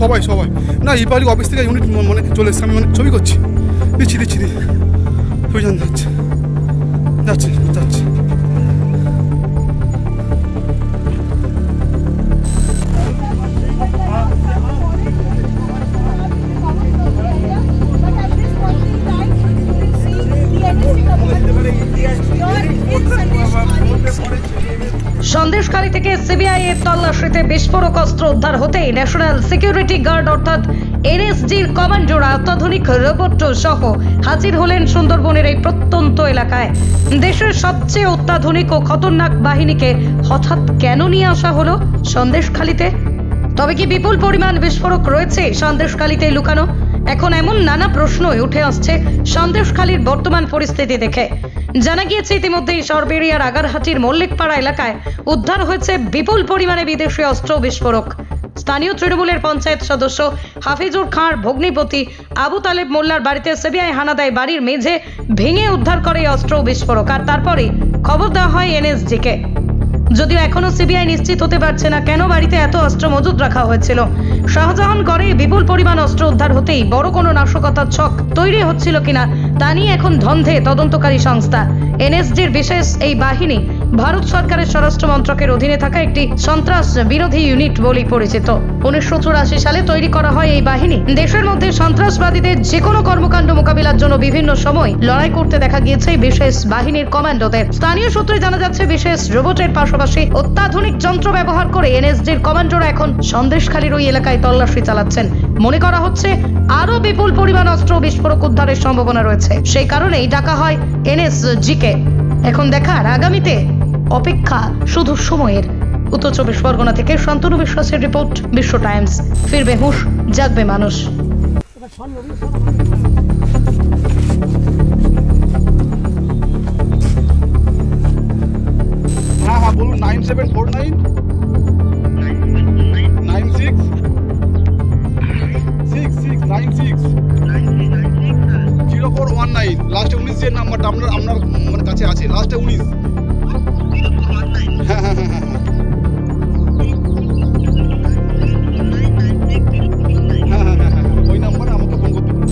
সবাই সবাই না ইপালি অফিস থেকে ইউনিট মানে চলে এসছে, আমি মানে ছবি করছি, দিচ্ছি ছবি যাচ্ছে যাচ্ছে যাচ্ছে। সন্দেশখালী থেকে সিবিআই এর তল্লাশিতে বিস্ফোরক অস্ত্র উদ্ধার হতেই ন্যাশনাল সিকিউরিটি গার্ড অর্থাৎ এনএসজির কমান্ডোরা অত্যাধুনিক রোবট সহ হাজির হলেন সুন্দরবনের এই প্রত্যন্ত এলাকায়। দেশের সবচেয়ে অত্যাধুনিক ও খতরনাক বাহিনীকে হঠাৎ কেন নিয়ে আসা হলো সন্দেশখালীতে? তবে কি বিপুল পরিমাণ বিস্ফোরক রয়েছে সন্দেশখালীতে লুকানো? এখন এমন নানা প্রশ্নই উঠে আসছে সন্দেশখালীর বর্তমান পরিস্থিতি দেখে। জানা গিয়েছে ইতিমধ্যেই সরবেরিয়ার আগারহাটির মল্লিকপাড়া এলাকায় উদ্ধার হয়েছে বিপুল পরিমাণে বিদেশি অস্ত্র বিস্ফোরক। স্থানীয় তৃণমূলের পঞ্চায়েত সদস্য হাফিজুর খাঁর ভগ্নিপতি আবু তালেব মোল্লার বাড়িতে সিবিআই হানা দেয়, বাড়ির মেঝে ভেঙে উদ্ধার করে অস্ত্র বিস্ফোরক, আর তারপরে খবর দেওয়া হয় এনএসজিকে। যদিও এখনো সিবিআই নিশ্চিত হতে পারছে না কেন বাড়িতে এত অস্ত্র মজুদ রাখা হয়েছিল। শাহজাহানগড়ে বিপুল পরিমাণ অস্ত্র উদ্ধার হতেই বড় কোনো নাশকতার ছক তৈরি হচ্ছিল কিনা তা নিয়ে এখন ধন্ধে তদন্তকারী সংস্থা। এনএসজির বিশেষ এই বাহিনী ভারত সরকারের স্বরাষ্ট্র মন্ত্রকের অধীনে থাকা একটি সন্ত্রাস বিরোধী ইউনিট বলেই পরিচিত। 1984 সালে তৈরি করা হয় এই বাহিনী। দেশের মধ্যে সন্ত্রাসবাদীদের যে কোনো কর্মকাণ্ড মোকাবিলার জন্য বিভিন্ন সময় লড়াই করতে দেখা গিয়েছে বিশেষ বাহিনীর কমান্ডোদের। স্থানীয় সূত্রে জানা যাচ্ছে বিশেষ রোবটের পাশাপাশি অত্যাধুনিক যন্ত্র ব্যবহার করে এনএসজির কমান্ডোরা এখন সন্দেশখালীর ওই এলাকায় তল্লাশি চালাচ্ছেন। মনে করা হচ্ছে আরো বিপুল পরিমাণ অস্ত্র বিস্ফোরক উদ্ধারের সম্ভাবনা রয়েছে, সেই কারণেই ডাকা হয় এনএসজিকে। এখন দেখার, আগামীতে অপেক্ষা শুধু সময়ের। উত্তর 24 পরগনা থেকে শান্তনু বিশ্বাসের রিপোর্ট, বিশ্ব টাইমস। ফিরবে হুঁশ, জাগবে মানুষ। হ্যাঁ হ্যাঁ বলুন, 9749 96 6696 0419 লাস্টে 19 এর নাম্বারটা আপনার মানে কাছে আছে, লাস্টে 19। হ্যাঁ হ্যাঁ হ্যাঁ হ্যাঁ ওই নাম্বারে আমাকে ফোন করতে পারেন।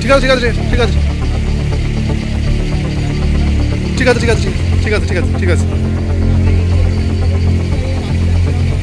ঠিক আছে ঠিক আছে ঠিক আছে ঠিক আছে ঠিক আছে ঠিক আছে ঠিক আছে ঠিক আছে ঠিক আছে।